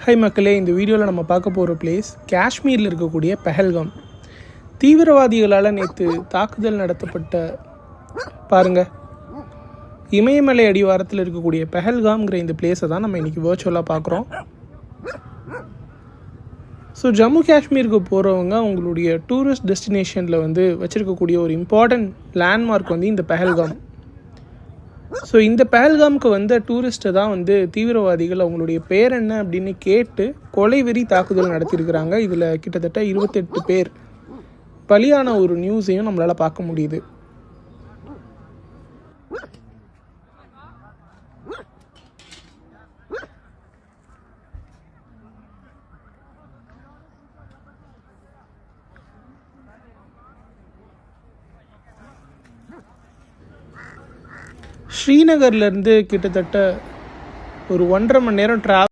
High மக்களே, இந்த வீடியோவில் நம்ம பார்க்க போகிற பிளேஸ் காஷ்மீரில் இருக்கக்கூடிய பெஹல்காம். தீவிரவாதிகளால் நேற்று தாக்குதல் நடத்தப்பட்ட பாருங்கள், இமயமலை அடிவாரத்தில் இருக்கக்கூடிய பெஹல்காம்ங்கிற இந்த பிளேஸை தான் நம்ம இன்றைக்கி வர்ச்சுவலாக பார்க்குறோம். ஸோ ஜம்மு காஷ்மீருக்கு போகிறவங்க அவங்களுடைய டூரிஸ்ட் டெஸ்டினேஷனில் வச்சுருக்கக்கூடிய ஒரு இம்பார்ட்டண்ட் லேண்ட்மார்க் இந்த பெஹல்காம். ஸோ இந்த பெஹல்காமுக்கு வந்த டூரிஸ்ட்டை தான் தீவிரவாதிகள் அவங்களுடைய பேர் என்ன அப்படின்னு கேட்டு கொலைவெறி தாக்குதல் நடத்தியிருக்கிறாங்க. இதில் கிட்டத்தட்ட 28 பேர் பலியான ஒரு நியூஸையும் நம்மளால் பார்க்க முடியுது. ஸ்ரீநகர்லேருந்து கிட்டத்தட்ட ஒரு 1.5 மணி நேரம்